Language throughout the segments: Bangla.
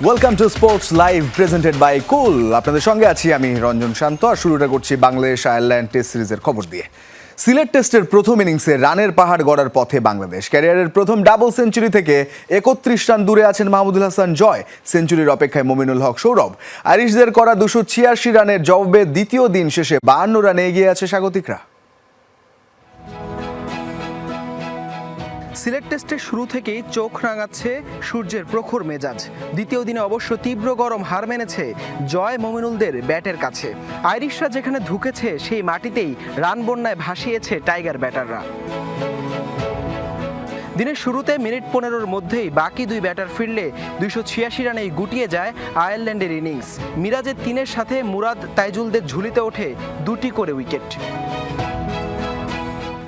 Welcome to sports live presented by cool. আপনাদের সঙ্গে আছি আমি রঞ্জন শান্ত। আর শুরুটা করছি বাংলাদেশ আয়ারল্যান্ড টেস্ট সিরিজের খবর দিয়ে। সিলেট টেস্টের প্রথম ইনিংসে রানের পাহাড় গড়ার পথে বাংলাদেশ। ক্যারিয়ারের প্রথম ডাবল সেঞ্চুরি থেকে ৩১ রান দূরে আছেন মাহমুদুল হাসান জয়। সেঞ্চুরির অপেক্ষায় মমিনুল হক সৌরভ। আইরিশদের করা ২৮৬ রানের জবাবে দ্বিতীয় দিন শেষে ৫২ রানে এগিয়ে আছে স্বাগতিকরা। সিলেট টেস্টের শুরু থেকেই চোখ রাঙাচ্ছে সূর্যের প্রখর মেজাজ। দ্বিতীয় দিনে অবশ্য তীব্র গরম হার মেনেছে জয় মমিনুলদের ব্যাটের কাছে। আইরিশরা যেখানে ধুকেছে সেই মাটিতেই রান বন্যায় ভাসিয়েছে টাইগার ব্যাটাররা। দিনের শুরুতে মিনিট ১৫-র মধ্যেই বাকি দুই ব্যাটার ফিরলে ২৮৬ রানেই গুটিয়ে যায় আয়ারল্যান্ডের ইনিংস। মিরাজের ৩-এর সাথে মুরাদ তাইজুলদের ঝুলিতে ওঠে ২টি করে উইকেট।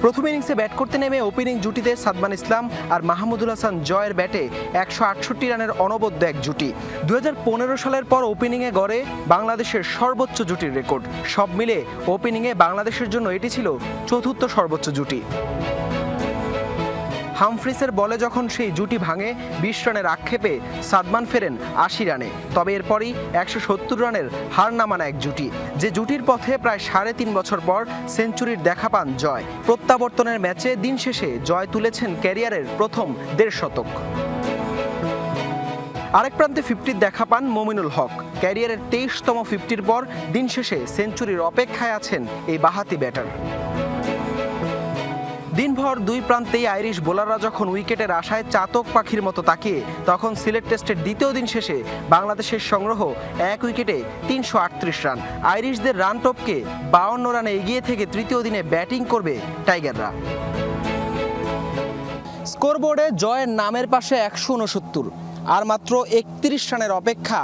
প্রথম ইনিংসে ব্যাট করতে নেমে ওপেনিং জুটিতে সাদমান ইসলাম আর মাহমুদুল হাসান জয়ের ব্যাটে ১৬৮ রানের অনবদ্য এক জুটি। ২০১৫ সালের পর ওপেনিংয়ে গড়ে বাংলাদেশের সর্বোচ্চ জুটির রেকর্ড। সব মিলে ওপেনিংয়ে বাংলাদেশের জন্য এটি ছিল চতুর্থ সর্বোচ্চ জুটি। হামফ্রিসের বলে যখন সেই জুটি ভাঙে ২০ রানের আক্ষেপে সাদমান ফেরেন ৮০ রানে। তবে এরপরই ১৭০ রানের হার নামানো এক জুটি, যে জুটির পথে প্রায় ৩.৫ বছর পর সেঞ্চুরির দেখা পান জয়। প্রত্যাবর্তনের ম্যাচে দিন শেষে জয় তুলেছেন ক্যারিয়ারের প্রথম ১.৫ শতক। আরেক প্রান্তে 50-র দেখা পান মমিনুল হক। ক্যারিয়ারের ২৩তম 50-র পর দিন শেষে সেঞ্চুরির অপেক্ষায় আছেন এই বাঁহাতি ব্যাটার। দিনভর দুই প্রান্তেই আইরিশ বোলাররা যখন উইকেটের আশায় চাতক পাখির মতো তাকিয়ে, তখন সিলেট টেস্টের দ্বিতীয় দিন শেষে বাংলাদেশের সংগ্রহ ১ উইকেটে ৩৩৮ রান। আইরিশদের রান টপকে ৫২ রানে এগিয়ে থেকে তৃতীয় দিনে ব্যাটিং করবে টাইগাররা। স্কোরবোর্ডে জয়ের নামের পাশে ১৬৯ আর মাত্র ৩১ রানের অপেক্ষা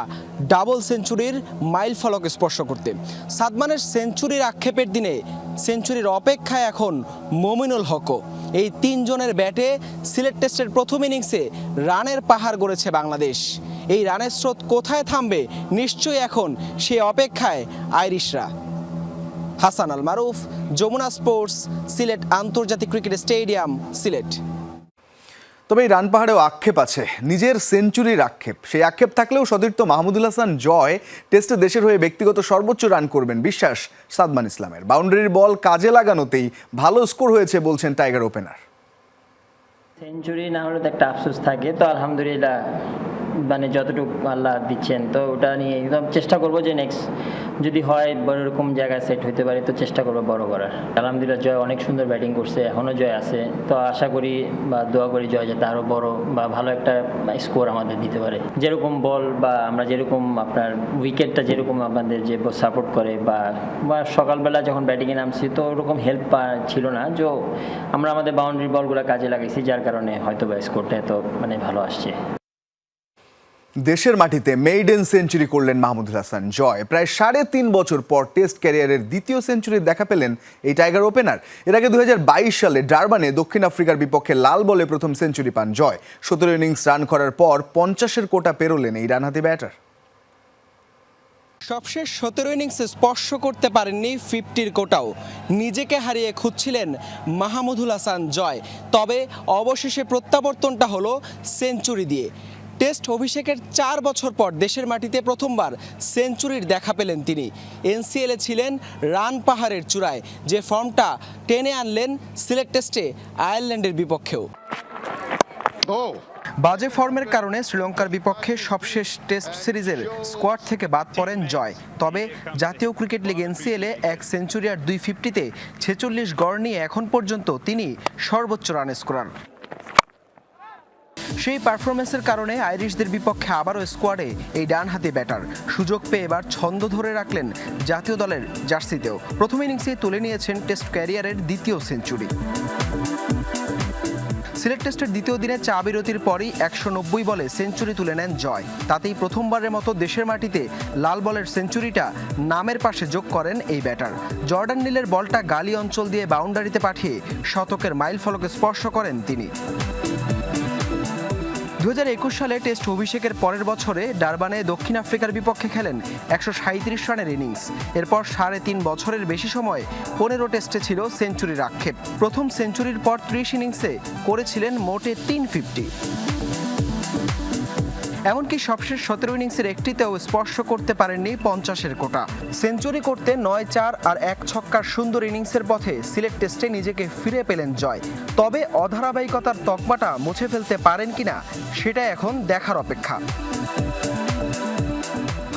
ডাবল সেঞ্চুরির মাইল ফলক স্পর্শ করতে। সাদমানের সেঞ্চুরির আক্ষেপের দিনে সেঞ্চুরির অপেক্ষায় এখন মমিনুল হকও। এই তিনজনের ব্যাটে সিলেট টেস্টের প্রথম ইনিংসে রানের পাহাড় গড়েছে বাংলাদেশ। এই রানের স্রোত কোথায় থামবে, নিশ্চয়ই এখন সে অপেক্ষায় আইরিশরা। হাসান আল মারুফ, যমুনা স্পোর্টস, সিলেট আন্তর্জাতিক ক্রিকেট স্টেডিয়াম, সিলেট। তবে এই রান পাহাড়েও আক্ষেপ আছে, নিজের সেঞ্চুরির আক্ষেপ। সেই আক্ষেপ থাকলেও সতীর্থ মাহমুদুল হাসান জয় টেস্টে দেশের হয়ে ব্যক্তিগত সর্বোচ্চ রান করবেন বিশ্বাস সাদমান ইসলামের। বাউন্ডারির বল কাজে লাগানোতেই ভালো স্কোর হয়েছে বলছেন টাইগার ওপেনার। সেঞ্চুরি না হলে তো একটা আফসোস থাকে, তো আলহামদুলিল্লাহ মানে যতটুকু আল্লাহ দিচ্ছেন তো ওটা নিয়ে একদম চেষ্টা করবো যে নেক্সট যদি হয় বড় রকম জায়গায় সেট হতে পারে তো চেষ্টা করবো বড় করার। আলহামদুলিল্লাহ জয় অনেক সুন্দর ব্যাটিং করছে, এখনও জয় আছে, তো আশা করি বা দোয়া করি জয় যাতে আরও বড় বা ভালো একটা স্কোর আমাদের দিতে পারে। যেরকম বল বা আমরা যেরকম আপনার উইকেটটা যেরকম আমাদের যে সাপোর্ট করে বা সকালবেলা যখন ব্যাটিংয়ে নামছি তো ওরকম হেল্প ছিল না, যে আমরা আমাদের বাউন্ডারি বলগুলো কাজে লাগাইছি, যার কারণে হয়তো বা স্কোরটা এত মানে ভালো আসছে। দেশের মাটিতে মেইডেন সেঞ্চুরি করলেন মাহমুদুল হাসান জয়। প্রায় ৩.৫ বছর পর টেস্ট ক্যারিয়ারের দ্বিতীয় সেঞ্চুরির দেখা পেলেন এই টাইগার ওপেনার। এর আগে ২০২২ সালে ডারবানে দক্ষিণ আফ্রিকার বিপক্ষে লাল বলে প্রথম সেঞ্চুরি পান জয়। ১৭ ইনিংস রান করার পর ৫০-এর কোটা পেরোলেন এই রানহাতি ব্যাটার। সবশেষ ১৭ ইনিংসে স্পর্শ করতে পারেননি 50-র কোটাও। নিজেকে হারিয়ে খুঁজছিলেন মাহমুদুল হাসান জয়। তবে অবশেষে প্রত্যাবর্তনটা হলো সেঞ্চুরি দিয়ে। টেস্ট অভিষেকের ৪ বছর পর দেশের মাটিতে প্রথমবার সেঞ্চুরির দেখা পেলেন তিনি। এনসিএলে ছিলেন রান পাহাড়ের চূড়ায়, যে ফর্মটা টেনে আনলেন সিলেট টেস্টে আয়ারল্যান্ডের বিপক্ষেও। বাজে ফর্মের কারণে শ্রীলঙ্কার বিপক্ষে সবশেষ টেস্ট সিরিজের স্কোয়াড থেকে বাদ পড়েন জয়। তবে জাতীয় ক্রিকেট লিগ এনসিএলে ১ সেঞ্চুরি আর ২ 50-তে ৪৬ গড় নিয়ে এখন পর্যন্ত তিনি সর্বোচ্চ রান স্কোরার। সেই পারফরমেন্সের কারণে আইরিশদের বিপক্ষে আবারও স্কোয়াডে এই ডানহাতি ব্যাটার। সুযোগ পেয়ে এবার ছন্দ ধরে রাখলেন জাতীয় দলের জার্সিতেও। প্রথম ইনিংসে তুলে নিয়েছেন টেস্ট ক্যারিয়ারের দ্বিতীয় সেঞ্চুরি। সিলেট টেস্টের দ্বিতীয় দিনে চা বিরতির পরই ১৯০ বলে সেঞ্চুরি তুলে নেন জয়। তাতেই প্রথমবারের মতো দেশের মাটিতে লাল বলের সেঞ্চুরিটা নামের পাশে যোগ করেন এই ব্যাটার। জর্ডান নীলের বলটা গালি অঞ্চল দিয়ে বাউন্ডারিতে পাঠিয়ে শতকের মাইল ফলক স্পর্শ করেন তিনি। ২০২১ সালে টেস্ট অভিষেকের পরের বছরে ডারবানে দক্ষিণ আফ্রিকার বিপক্ষে খেলেন ১৩৭ রানের ইনিংস। এরপর ৩.৫ বছরের বেশি সময় ১৫ টেস্টে ছিল সেঞ্চুরির আক্ষেপ। প্রথম সেঞ্চুরির পর ৩০ ইনিংসে করেছিলেন মোটে ৩50। এমনকি সবশেষ 17 ইনিংসের একটিতেও স্পর্শ করতে পারেননি 50-এর কোটা। সেঞ্চুরি করতে 9-4 আর 1 ছক্কার সুন্দর ইনিংসের পথে সিলেট টেস্টে নিজেকে ফিরে পেলেন জয়। তবে অধারাবাহিকতার তকমাটা মুছে ফেলতে পারেন কিনা সেটা এখন দেখার অপেক্ষা।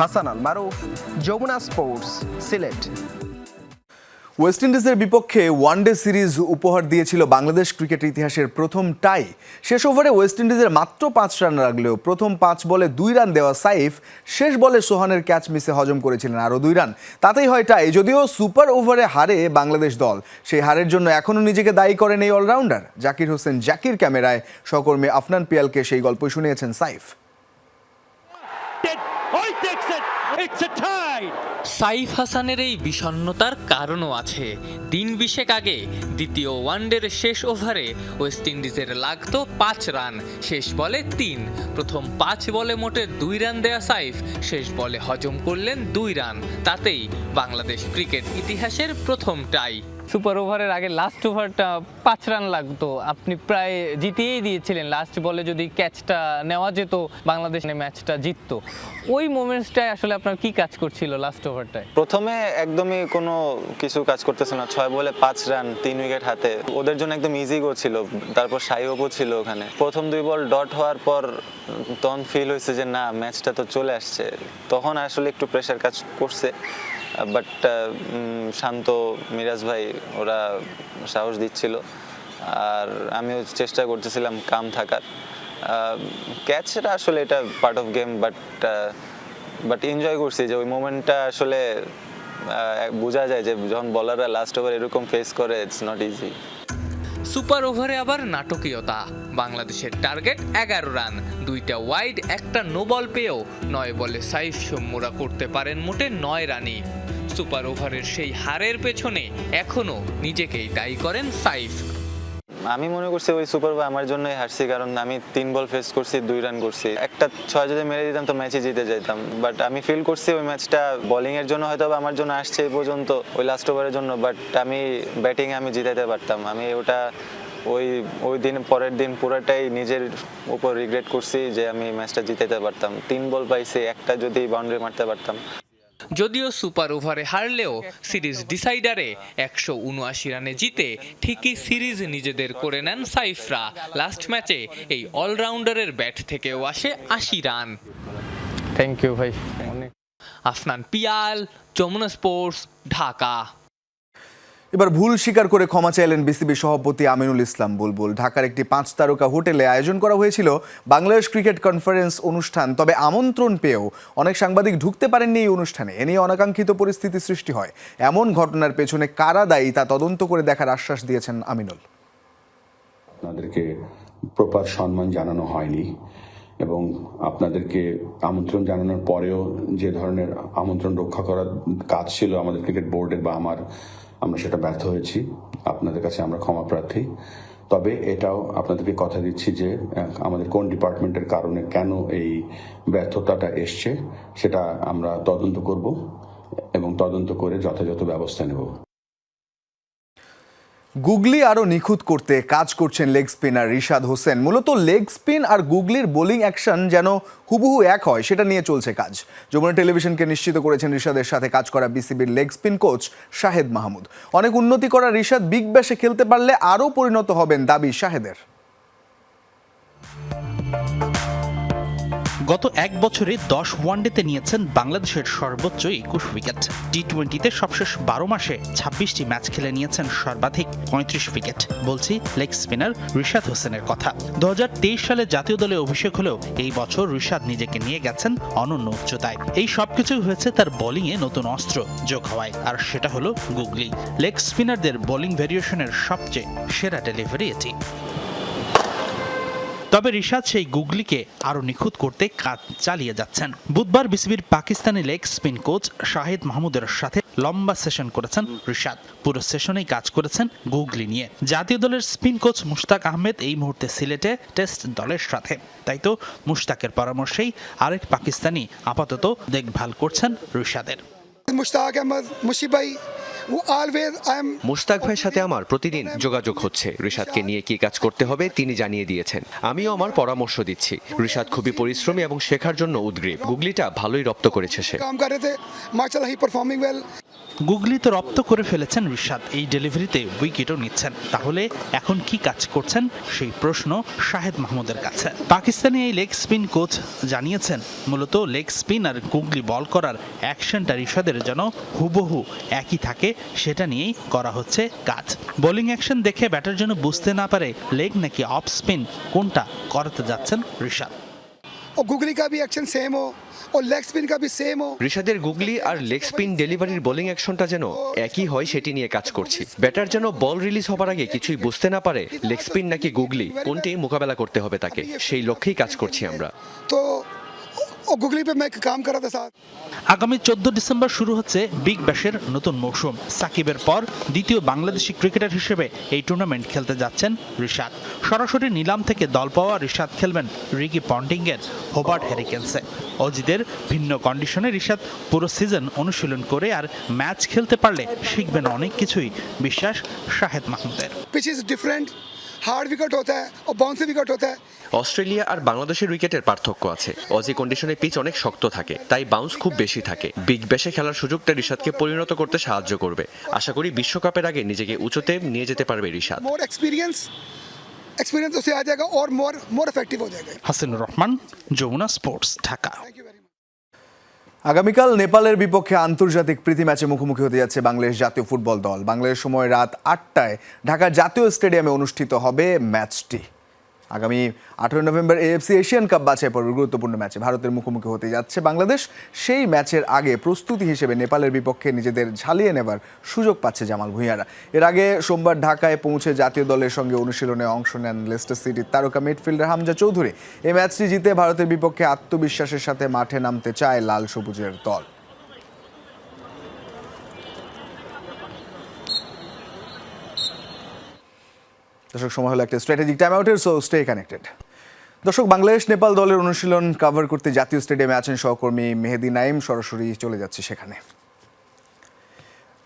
হাসান আল মারুফ, যমুনা স্পোর্টস, সিলেট। ওয়েস্ট ইন্ডিজের বিপক্ষে ওয়ানডে সিরিজ উপহার দিয়েছিল বাংলাদেশ ক্রিকেট ইতিহাসের প্রথম টাই। শেষ ওভারে ওয়েস্ট ইন্ডিজের মাত্র 5 রান রাখলেও প্রথম 5 বলে 2 রান দেওয়া সাইফ শেষ বলে সোহানের ক্যাচ মিসে হজম করেছিলেন আরও 2 রান। তাতেই হয় টাই। যদিও সুপার ওভারে হারে বাংলাদেশ দল, সেই হারের জন্য এখনও নিজেকে দায়ী করেন এই অলরাউন্ডার। জাকির হোসেন জাকির ক্যামেরায় সহকর্মী আফনান পিয়ালকে সেই গল্পই শুনিয়েছেন সাইফ। সাইফ হাসানের এই বিষণ্ণতার কারণও আছে। দিন 20 আগে দ্বিতীয় ওয়ানডের শেষ ওভারে ওয়েস্ট ইন্ডিজের লাগতো 5 রান, শেষ বলে 3। প্রথম 5 বলে মোটে 2 রান দেয়া সাইফ শেষ বলে হজম করলেন 2 রান। তাতেই বাংলাদেশ ক্রিকেট ইতিহাসের প্রথম টাই। সুপার ওভারের আগে লাস্ট ওভারটা 5 রান লাগতো, আপনি প্রায় জিতিয়েই দিয়েছিলেন। লাস্ট বলে যদি ক্যাচটা নেওয়া যেত বাংলাদেশ ম্যাচটা জিততো। ওই মোমেন্টসটায় আসলে আপনার কি কাজ করছিল লাস্ট ওভারটায়? প্রথমে একদমই কোনো কিছু কাজ করতেছে না। 6 বলে 5 রান, 3 উইকেট হাতে, ওদের জন্য একদম ইজি গো ছিল। তারপর সাইওপও ছিল ওখানে। প্রথম 2 বল ডট হওয়ার পর তখন ফিল হয়েছে যে না, ম্যাচটা তো চলে আসছে। তখন আসলে একটু প্রেশার কাজ করছে, বাট শান্ত, মিরাজ ভাই ওরা সাহস দিচ্ছিল, আর আমিও চেষ্টা করতেছিলাম কাম থাকার। ক্যাচটা আসলে এটা part of game, but enjoy করছি যে ওই মোমেন্টটা আসলে বোঝা যায় যে যখন বলাররা লাস্ট ওভার এরকম ফেস করে, ইটস নট ইজি। সুপার ওভারে আবার নাটকীয়তা। বাংলাদেশের টার্গেট 11 রান, 2টা ওয়াইড, 1টা নো বল পেয়েও 9 বলে সাইফ সম্মুরা করতে পারেন মোটে 9 রানই। সুপার ওভারের সেই হারের পেছনে এখনো নিজেকেই দায়ী করেন সাইফ। আমি মনে করছি ওই সুপার ওভার আমার জন্যই হারছি, কারণ আমি 3 বল ফেস করছি, 2 রান করছি। একটা 6 যদি মেরে দিতাম তো ম্যাচে জিতে যেতাম। বাট আমি ফিল করছি ওই ম্যাচটা বোলিং এর জন্য হয়তো আমার জন্য আসছে এই পর্যন্ত, ওই লাস্ট ওভারের জন্য। বাট আমি ব্যাটিং আমি জিতাতে পারতাম। আমি ওটা ওই দিন পরের দিন পুরোটাই নিজের উপর রিগ্রেট করছি যে আমি ম্যাচটা জিতাতে পারতাম। 3 বল পাইছি, একটা যদি বাউন্ডারি মারতে পারতাম। যদিও সুপার ওভারে হারলেও সিরিজ ডিসাইডারে 179 রানে জিতে ঠিকই সিরিজ নিজেদের করে নেন সাইফরা। লাস্ট ম্যাচে এই অলরাউন্ডারের ব্যাট থেকেও আসে 80 রান। থ্যাংক ইউ ভাই। আফনান পিয়াল, যমুনা স্পোর্টস, ঢাকা। এবার ভুল স্বীকার করে ক্ষমা চাইলেন বিসিবি সভাপতি আমিনুল ইসলাম বুলবুল। ঢাকার একটি 5 তারকা হোটেলে আয়োজন করা হয়েছিল বাংলাদেশ ক্রিকেট কনফারেন্স অনুষ্ঠান, তবে আমন্ত্রণ পেয়েও অনেক সাংবাদিক ঢুকতে পারেননি এই অনুষ্ঠানে। এ নিয়ে অনাকাঙ্ক্ষিত পরিস্থিতি সৃষ্টি হয়। এমন ঘটনার পেছনে কারা দায়ী তা তদন্ত করে দেখার আশ্বাস দিয়েছেন আমিনুল। আপনাদেরকে প্রপার সম্মান জানানো হয়নি, এবং আপনাদেরকে আমন্ত্রণ জানানোর পরেও যে ধরনের আমন্ত্রণ রক্ষা করার কাজ ছিল আমাদের ক্রিকেট বোর্ডের বা আমরা সেটা ব্যর্থ হয়েছি। আপনাদের কাছে আমরা ক্ষমা প্রার্থী। তবে এটাও আপনাদেরকে কথা দিচ্ছি যে আমাদের কোন ডিপার্টমেন্টের কারণে কেন এই ব্যর্থতাটা এসছে সেটা আমরা তদন্ত করব এবং তদন্ত করে যথাযথ ব্যবস্থা নেব। গুগলি আরও নিখুঁত করতে কাজ করছেন লেগ স্পিনার রিশাদ হোসেন। মূলত লেগ স্পিন আর গুগলির বোলিং অ্যাকশন যেন হুবহু এক হয়, সেটা নিয়ে চলছে কাজ। যমুনা টেলিভিশনকে নিশ্চিত করেছেন রিশাদের সাথে কাজ করা বিসিবির leg spin coach Shahed Mahmud. অনেক উন্নতি করা রিশাদ বিগ ব্যাশে খেলতে পারলে আরও পরিণত হবেন, দাবি শাহেদের। গত 1 বছরে 10 ওয়ানডেতে নিয়েছেন বাংলাদেশের সর্বোচ্চ 21 উইকেট। টি-20তে সবশেষ 12 মাসে 26টি ম্যাচ খেলে নিয়েছেন সর্বাধিক 35 উইকেট। বলছি লেগ স্পিনার রিশাদ হোসেনের কথা। 2023 সালে জাতীয় দলে অভিষেক হলেও এই বছর রিশাদ নিজেকে নিয়ে গেছেন অনন্য উচ্চতায়। এই সবকিছু হয়েছে তার বোলিংয়ে নতুন অস্ত্র যোগ হওয়ায়, আর সেটা হলো গুগলি। লেগ স্পিনারদের বোলিং ভেরিয়েশনের সবচেয়ে সেরা ডেলিভারি এটি। তবে রিশাদ সেই গুগলিকে আরও নিখুঁত করতে কাজ চালিয়ে যাচ্ছেন। বুধবার বিসিবির Pakistani leg spin coach Shahed মাহমুদের সাথে লম্বা সেশন করেছেন রিশাদ। পুরো সেশনেই কাজ করেছেন গুগলি নিয়ে। জাতীয় দলের স্পিন কোচ মুশতাক আহমেদ এই মুহূর্তে সিলেটে টেস্ট দলের সাথে, তাই তো মুশতাকের পরামর্শেই আরেক পাকিস্তানি আপাতত দেখভাল করছেন রিশাদের। मुश्ताक अहमद मुशी भाई মুশতাক ভাইয়ের সাথে আমার প্রতিদিন যোগাযোগ হচ্ছে। রিশাদকে নিয়ে কি কাজ করতে হবে তিনি জানিয়ে দিয়েছেন, আমিও আমার পরামর্শ দিচ্ছি। রিশাদ খুবই পরিশ্রমী এবং শেখার জন্য উদ্গ্রীব। গুগলিটা ভালোই রপ্ত করেছে সে। গুগলি তো রপ্ত করে ফেলেছেন রিশাদ, এই ডেলিভারিতে উইকেটও নিচ্ছেন। তাহলে এখন কি কাজ করছেন সেই প্রশ্ন শাহেদ মাহমুদের কাছে। পাকিস্তানি এই লেগ স্পিন কোচ জানিয়েছেন মূলত লেগ স্পিন আর গুগলি বল করার অ্যাকশনটা রিশাদের যেন হুবহু একই থাকে সেটা নিয়েই করা হচ্ছে কাজ। বোলিং অ্যাকশন দেখে ব্যাটার যেন বুঝতে না পারে লেগ নাকি অফ স্পিন কোনটা করাতে যাচ্ছেন রিশাদ। गुगली का भी एक्शन सेम हो और लेग स्पिन का भी सेम हो। রিশাদের গুগলি আর লেগ স্পিন ডেলিভারির বোলিং অ্যাকশনটা যেন একই হয় সেটি নিয়ে কাজ করছি। ব্যাটার যেন বল রিলিজ হবার আগে কিছুই বুঝতে না পারে লেগ স্পিন নাকি গুগলি কোনটি মোকাবেলা করতে হবে তাকে, সেই লক্ষ্যেই কাজ করছি আমরা। तो गुगली पे मैं काम कर रहा था साथ। আগামী 14 ডিসেম্বর শুরু হচ্ছে বিগ ব্যাশের নতুন মৌসুম। সাকিবের পর দ্বিতীয় বাংলাদেশি ক্রিকেটার হিসেবে এই টুর্নামেন্ট খেলতে যাচ্ছেন রিশাদ। সরাসরি নিলাম থেকে দল পাওয়া রিশাদ খেলবেন রিকি পন্টিংয়ের হোবার্ট হ্যারিকেন্সে। অজিদের ভিন্ন কন্ডিশনে রিশাদ পুরো সিজন অনুশীলন করে আর ম্যাচ খেলতে পারলে শিখবেন অনেক কিছুই, বিশ্বাস শাহেদ মাহমুদের। Pitch is different, hard wicket होता है और बाउंसी विकेट होता है। অস্ট্রেলিয়া আর বাংলাদেশের উইকেটের পার্থক্য আছে। অজি কন্ডিশনে পিচ অনেক শক্ত থাকে, তাই বাউন্স খুব বেশি থাকে। বিগ ব্যাশে খেলার সুযোগটা রিশাদকে পরিণত করতে সাহায্য করবে। আশা করি বিশ্বকাপের আগে নিজেকে উঁচুতে নিয়ে যেতে পারবে রিশাদ। मोर एक्सपीरियंस उसे आ जाएगा और मोर इफेक्टिव हो जाएगा। Hasinur Rahman, Jamuna sports, Dhaka. Thank you very much. আগামীকাল নেপালের বিপক্ষে আন্তর্জাতিক প্রীতি ম্যাচে মুখোমুখি হতে যাচ্ছে বাংলাদেশ জাতীয় ফুটবল দল। বাংলাদেশ সময় রাত 8টায় ঢাকা জাতীয় স্টেডিয়ামে অনুষ্ঠিত হবে ম্যাচটি। আগামী 18 নভেম্বর এএফসি এশিয়ান কাপ বাছাই পর্বের গুরুত্বপূর্ণ ম্যাচে ভারতের মুখোমুখি হতে যাচ্ছে বাংলাদেশ। সেই ম্যাচের আগে প্রস্তুতি হিসেবে নেপালের বিপক্ষে নিজেদের ঝালিয়ে নেবার সুযোগ পাচ্ছে জামাল ভুঁইয়ারা। এর আগে সোমবার ঢাকায় পৌঁছে জাতীয় দলের সঙ্গে অনুশীলনে অংশ নেন লেস্টার সিটির তারকা মিডফিল্ডার হামজা চৌধুরী। এই ম্যাচটি জিতে ভারতের বিপক্ষে আত্মবিশ্বাসের সাথে মাঠে নামতে চায় লাল সবুজের দল। দর্শক, সময় হলো একটা স্ট্র্যাটেজিক টাইম আউটের, সো স্টে কানেক্টেড। দর্শক, বাংলাদেশ নেপাল দলের অনুশীলন কভার করতে জাতীয় স্টেডিয়ামে আছেন সহকর্মী মেহেদি নাইম। সরাসরি চলে যাচ্ছে সেখানে।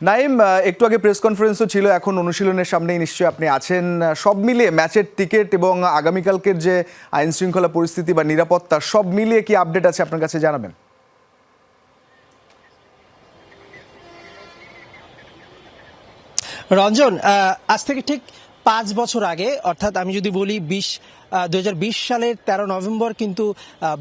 নাইম, একটু আগে প্রেস কনফারেন্সও ছিল, এখন অনুশীলনের সামনেই নিশ্চয়ই আপনি আছেন। সব মিলিয়ে ম্যাচের টিকিট এবং আগামীকালকের যে আইন শৃঙ্খলা পরিস্থিতি বা নিরাপত্তা, সব মিলিয়ে কি আপডেট আছে আপনার কাছে জানাবেন? রঞ্জন, আজ থেকে ঠিক 5 বছর আগে, অর্থাৎ আমি যদি বলি 2020 সালের 13 নভেম্বর কিন্তু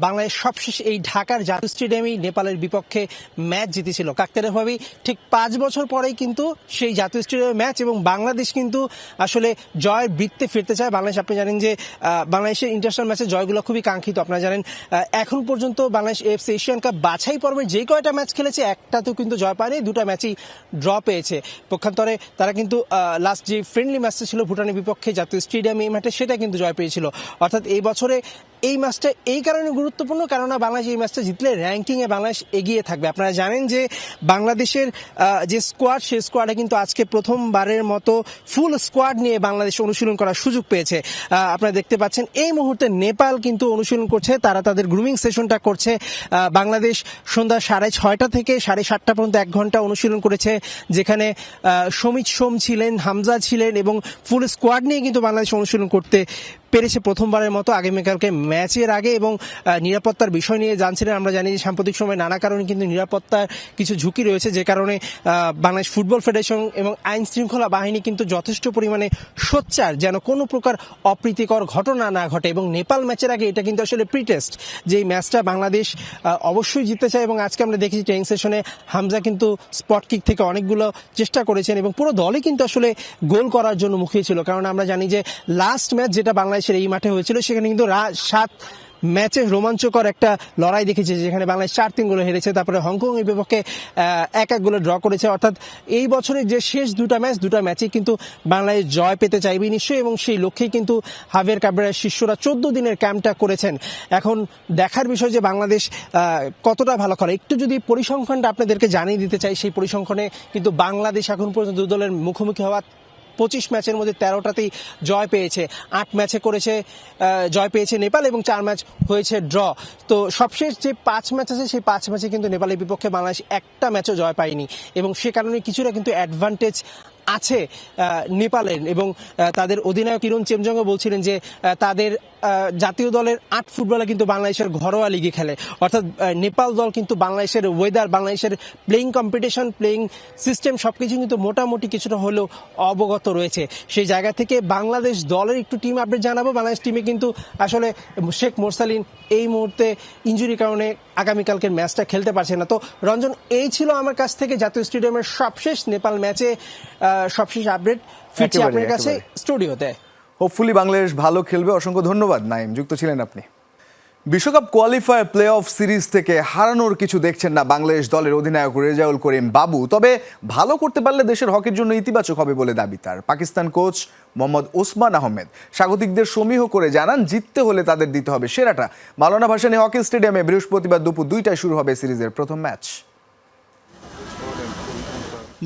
বাংলাদেশ সবশেষ এই ঢাকার জাতীয় স্টেডিয়ামেই নেপালের বিপক্ষে ম্যাচ জিতেছিল কাকতালীয়ভাবেই। ঠিক 5 বছর পরেই কিন্তু সেই জাতীয় স্টেডিয়ামের ম্যাচ এবং বাংলাদেশ কিন্তু আসলে জয়ের বৃত্তে ফিরতে চায়। বাংলাদেশ, আপনি জানেন যে বাংলাদেশের ইন্টারন্যাশনাল ম্যাচের জয়গুলো খুবই কাঙ্ক্ষিত। আপনারা জানেন এখন পর্যন্ত বাংলাদেশ এএফসি এশিয়ান কাপ বাছাই পর্বের যে কয়টা ম্যাচ খেলেছে একটাতেও কিন্তু জয় পায়নি, 2টা ম্যাচই ড্র পেয়েছে। পক্ষান্তরে তারা কিন্তু লাস্ট যে ফ্রেন্ডলি ম্যাচটা ছিল ভুটানের বিপক্ষে জাতীয় স্টেডিয়ামে এই ম্যাচে, সেটা কিন্তু জয় পেয়েছিল। অর্থাৎ এই বছরে এই ম্যাচটা এই কারণে গুরুত্বপূর্ণ, কেননা বাংলাদেশ এই ম্যাচটা জিতলে র্যাঙ্কিংয়ে বাংলাদেশ এগিয়ে থাকবে। আপনারা জানেন যে বাংলাদেশের যে স্কোয়াড, সেই স্কোয়াডে কিন্তু আজকে প্রথমবারের মতো ফুল স্কোয়াড নিয়ে বাংলাদেশ অনুশীলন করার সুযোগ পেয়েছে। আপনারা দেখতে পাচ্ছেন এই মুহূর্তে নেপাল কিন্তু অনুশীলন করছে, তারা তাদের গ্রুমিং সেশনটা করছে। বাংলাদেশ সন্ধ্যা 6:30 থেকে 7:30 পর্যন্ত 1 ঘন্টা অনুশীলন করেছে, যেখানে সমিত সোম ছিলেন, হামজা ছিলেন এবং ফুল স্কোয়াড নিয়ে কিন্তু বাংলাদেশ অনুশীলন করতে পেরেছে প্রথমবারের মতো আগামীকালকে ম্যাচের আগে। এবং নিরাপত্তার বিষয় নিয়ে জানছিলেন। আমরা জানি যে সাম্প্রতিক সময় নানা কারণে কিন্তু নিরাপত্তার কিছু ঝুঁকি রয়েছে, যে কারণে বাংলাদেশ ফুটবল ফেডারেশন এবং আইন শৃঙ্খলা বাহিনী কিন্তু যথেষ্ট পরিমাণে সোচ্চার যেন কোনো প্রকার অপ্রীতিকর ঘটনা না ঘটে। এবং নেপাল ম্যাচের আগে এটা কিন্তু আসলে প্রিটেস্ট, যে এই ম্যাচটা বাংলাদেশ অবশ্যই জিততে চায়। এবং আজকে আমরা দেখেছি ট্রেনিং সেশনে হামজা কিন্তু স্পট কিক থেকে অনেকগুলো চেষ্টা করেছেন এবং পুরো দলই কিন্তু আসলে গোল করার জন্য মুখিয়ে ছিল। কারণ আমরা জানি যে লাস্ট ম্যাচ যেটা বাংলাদেশের এই মাঠে হয়েছিল, সেখানে কিন্তু 7 ম্যাচে রোমাঞ্চকর একটা লড়াই দেখেছে, যেখানে বাংলাদেশ 4-3 গোলে হেরেছে। তারপরে হংকং এর বিপক্ষে 1-1 গোলে ড্র করেছে। অর্থাৎ এই বছরের যে শেষ 2টা ম্যাচই কিন্তু বাংলাদেশ জয় পেতে চাইবে নিশ্চয়ই, এবং সেই লক্ষ্যেই কিন্তু হাভিয়ার ক্যাব্রেরার শিষ্যরা 14 দিনের ক্যাম্পটা করেছেন। এখন দেখার বিষয় যে বাংলাদেশ কতটা ভালো করে। একটু যদি পরিসংখ্যানটা আপনাদেরকে জানিয়ে দিতে চাই, সেই পরিসংখ্যানে কিন্তু বাংলাদেশ এখন পর্যন্ত 2 দলের মুখোমুখি হওয়া 25 ম্যাচের মধ্যে 13টাতেই জয় পেয়েছে। 8 ম্যাচে করেছে জয় পেয়েছে নেপাল এবং 4 ম্যাচ হয়েছে ড্র। তো সবশেষ যে 5 ম্যাচ আছে সেই 5 ম্যাচে কিন্তু নেপালের বিপক্ষে বাংলাদেশ একটা ম্যাচও জয় পায়নি এবং সে কারণে কিছুটা কিন্তু অ্যাডভান্টেজ আছে নেপালের। এবং তাদের অধিনায়ক কিরণ চেমজঙ্গও বলছিলেন যে তাদের জাতীয় দলের 8 ফুটবলার কিন্তু বাংলাদেশের ঘরোয়া লিগে খেলে, অর্থাৎ নেপাল দল কিন্তু বাংলাদেশের ওয়েদার, বাংলাদেশের প্লেইং কম্পিটিশন, প্লেইং সিস্টেম সবকিছু কিন্তু মোটামুটি কিছুটা হলেও অবগত রয়েছে। সেই জায়গা থেকে বাংলাদেশ দলের একটু টিম আপডেট জানাবো। বাংলাদেশ টিমে কিন্তু আসলে শেখ মোরসালিন এই মুহূর্তে ইনজুরির কারণে আগামীকালকের ম্যাচটা খেলতে পারছে না। তো রঞ্জন, এই ছিল আমার কাছ থেকে জাতীয় স্টেডিয়ামের সবশেষ নেপাল ম্যাচে সবশেষ আপডেট। ফিরছি আপনার কাছে স্টুডিওতে। হোপফুলি বাংলাদেশ ভালো খেলবে। অসংখ্য ধন্যবাদ নাইম, যুক্ত ছিলেন আপনি। বিশ্বকাপ কোয়ালিফায়ার প্লে অফ সিরিজ থেকে হারানোর কিছু দেখছেন না বাংলাদেশ দলের অধিনায়ক রেজাউল করিম বাবু। তবে ভালো করতে পারলে দেশের হকির জন্য ইতিবাচক হবে বলে দাবি তার। পাকিস্তান কোচ মোহাম্মদ ওসমান আহমেদ স্বাগতিকদের সমীহ করে জানান, জিততে হলে তাদের দিতে হবে সেরাটা। মাওলানা ভাসানী হকি স্টেডিয়ামে বৃহস্পতিবার দুপুর 2টায় শুরু হবে সিরিজের প্রথম ম্যাচ।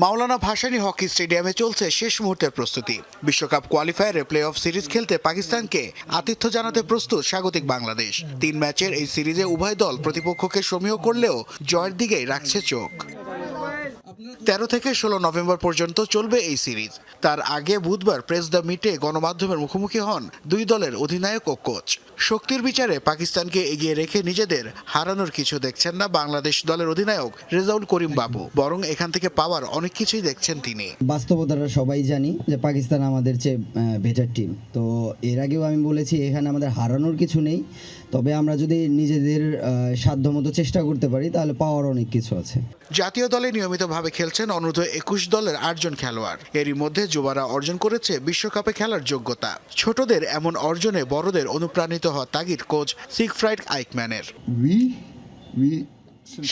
মাওলানা ভাসানী হকি স্টেডিয়ামে চলছে শেষ মুহূর্তের প্রস্তুতি। বিশ্বকাপ কোয়ালিফায়ারে প্লে অফ সিরিজ খেলতে পাকিস্তানকে আতিথ্য জানাতে প্রস্তুত স্বাগতিক বাংলাদেশ। 3 ম্যাচের এই সিরিজে উভয় দল প্রতিপক্ষকে সমীহ করলেও জয়ের দিকেই রাখছে চোখ। 13 থেকে 16 নভেম্বর পর্যন্ত চলবে এই সিরিজ। তার আগে বুধবার প্রেস দ্য মিটে গণমাধ্যমের মুখোমুখি হন দুই দলের অধিনায়ক ও কোচ। শক্তির বিচারে পাকিস্তানকে এগিয়ে রেখে নিজেদের হারানোর কিছু দেখছেন না বাংলাদেশ দলের অধিনায়ক রেজাউল করিম বাবু, বরং এখান থেকে পাওয়ার অনেক কিছুই দেখছেন তিনি। বাস্তবতাটা সবাই জানি যে পাকিস্তান আমাদের চেয়ে বেটার টিম। তো এর আগেও আমি বলেছি এখানে আমাদের হারানোর কিছু নেই, তবে আমরা যদি নিজেদের সাধ্যমতো চেষ্টা করতে পারি তাহলে পাওয়ার অনেক কিছু আছে। জাতীয় দলে নিয়মিতভাবে খেলছেন অনূর্ধ্ব 21 দলের 8 জন খেলোয়াড়। এরই মধ্যে যুবারা অর্জন করেছে বিশ্বকাপে খেলার যোগ্যতা। ছোটদের এমন অর্জনে বড়দের অনুপ্রাণিত হওয়া তাগিদ কোচ সিগফ্রাইড আইকম্যানের।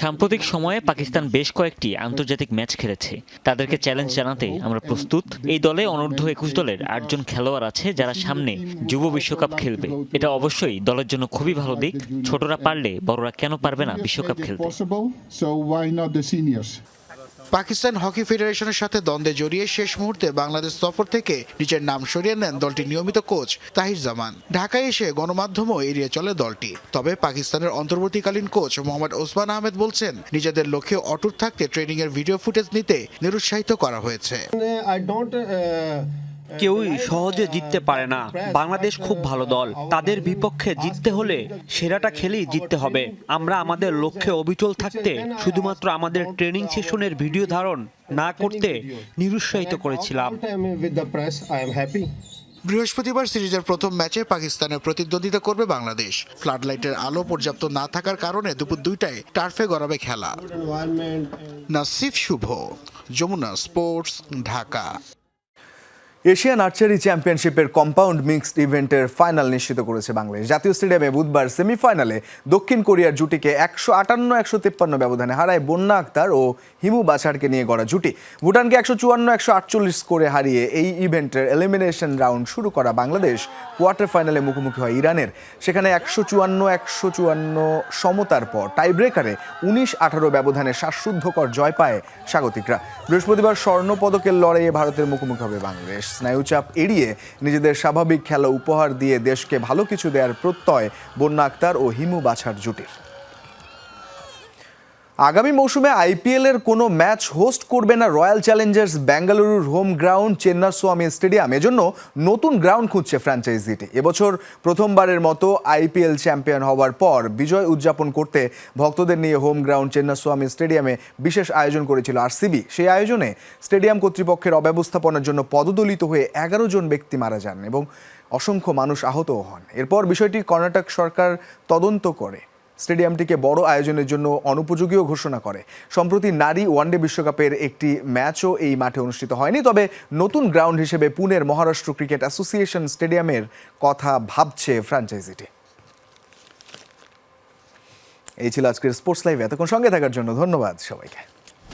সাম্প্রতিক সময়ে পাকিস্তান বেশ কয়েকটি আন্তর্জাতিক ম্যাচ খেলেছে। তাদেরকে চ্যালেঞ্জ জানাতে আমরা প্রস্তুত। এই দলে অনূর্ধ্ব 21 দলের 8 জন খেলোয়াড় আছে যারা সামনে যুব বিশ্বকাপ খেলবে। এটা অবশ্যই দলের জন্য খুবই ভালো দিক। ছোটরা পারলে বড়রা কেন পারবে না বিশ্বকাপ খেলতে? পাকিস্তান হকি ফেডারেশনের সাথে দ্বন্দ্বে জড়িয়ে শেষ মুহূর্তে বাংলাদেশ সফর থেকে নিজের নাম সরিয়ে নেন দলটির নিয়মিত কোচ তাহির জামান। ঢাকায় এসে গণমাধ্যমও এড়িয়ে চলে দলটি। তবে পাকিস্তানের অন্তর্বর্তীকালীন কোচ মোহাম্মদ ওসমান আহমেদ বলছেন, নিজেদের লক্ষ্যে অটুট থাকতে ট্রেনিং এর ভিডিও ফুটেজ নিতে নিরুৎসাহিত করা হয়েছে। কেউই সহজে জিততে পারে না। বাংলাদেশ খুব ভালো দল, তাদের বিপক্ষে জিততে হলে সেরাটা খেলেই জিততে হবে। আমরা আমাদের লক্ষ্যে অবিচল থাকতে শুধুমাত্র আমাদের ট্রেনিং সেশনের ভিডিও ধারণ না করতে নিরুৎসাহিত করেছিলাম। বৃহস্পতিবার সিরিজের প্রথম ম্যাচে পাকিস্তানের প্রতিদ্বন্দ্বিতা করবে বাংলাদেশ। ফ্লাডলাইটের আলো পর্যাপ্ত না থাকার কারণে দুপুর 2টায় টার্ফে গড়াবে খেলা। Nasif Shuvo, Jamuna sports, Dhaka. Asian archery চ্যাম্পিয়নশিপের কম্পাউন্ড মিক্সড ইভেন্টের ফাইনাল নিশ্চিত করেছে বাংলাদেশ। জাতীয় স্টেডিয়ামে বুধবার সেমিফাইনালে দক্ষিণ কোরিয়ার জুটিকে 158-153 ব্যবধানে হারায় বন্যা আক্তার ও হিমু বাছারকে নিয়ে গড়া জুটি। ভুটানকে 154-148 স্কোরে হারিয়ে এই ইভেন্টের এলিমিনেশন রাউন্ড শুরু করা বাংলাদেশ কোয়ার্টার ফাইনালে মুখোমুখি হয় ইরানের। সেখানে 154-154 সমতার পর টাইব্রেকারে 19-18 ব্যবধানে শ্বাসরুদ্ধকর জয় পায় স্বাগতিকরা। বৃহস্পতিবার স্বর্ণ পদকের লড়াইয়ে ভারতের মুখোমুখি হবে বাংলাদেশ। স্নায়ুচাপ এড়িয়ে নিজেদের স্বাভাবিক খেলা উপহার দিয়ে দেশকে ভালো কিছু দেওয়ার প্রত্যয় বন্যা আক্তার ও হিমু বাছার জুটির। আগামী মৌসুমে আইপিএলের কোনো ম্যাচ হোস্ট করবে না রয়্যাল চ্যালেঞ্জার্স বেঙ্গালুরুর হোম গ্রাউন্ড চেন্নাস্বামী স্টেডিয়াম। এজন্য নতুন গ্রাউন্ড খুঁজছে ফ্র্যাঞ্চাইজিটি। এবছর প্রথমবারের মতো আইপিএল চ্যাম্পিয়ন হওয়ার পর বিজয় উদযাপন করতে ভক্তদের নিয়ে হোম গ্রাউন্ড চেন্নাস্বামী স্টেডিয়ামে বিশেষ আয়োজন করেছিল আরসিবি। সেই আয়োজনে স্টেডিয়াম কর্তৃপক্ষের অব্যবস্থাপনার জন্য পদদলিত হয়ে 11 জন ব্যক্তি মারা যান এবং অসংখ্য মানুষ আহতও হন। এরপর বিষয়টি কর্ণাটক সরকার তদন্ত করে স্টেডিয়ামটিকে বড় আয়োজনের জন্য অনুপযোগীও ঘোষণা করে। সম্প্রতি নারী ওয়ানডে বিশ্বকাপের একটি ম্যাচও এই মাঠে অনুষ্ঠিত হয়নি। তবে নতুন গ্রাউন্ড হিসেবে পুনের মহারাষ্ট্র ক্রিকেট অ্যাসোসিয়েশন স্টেডিয়ামের কথা ভাবছে ফ্র্যাঞ্চাইজিটি। এই ছিল আজকের স্পোর্টস লাইভ। এতক্ষণ সঙ্গে থাকার জন্য ধন্যবাদ সবাইকে।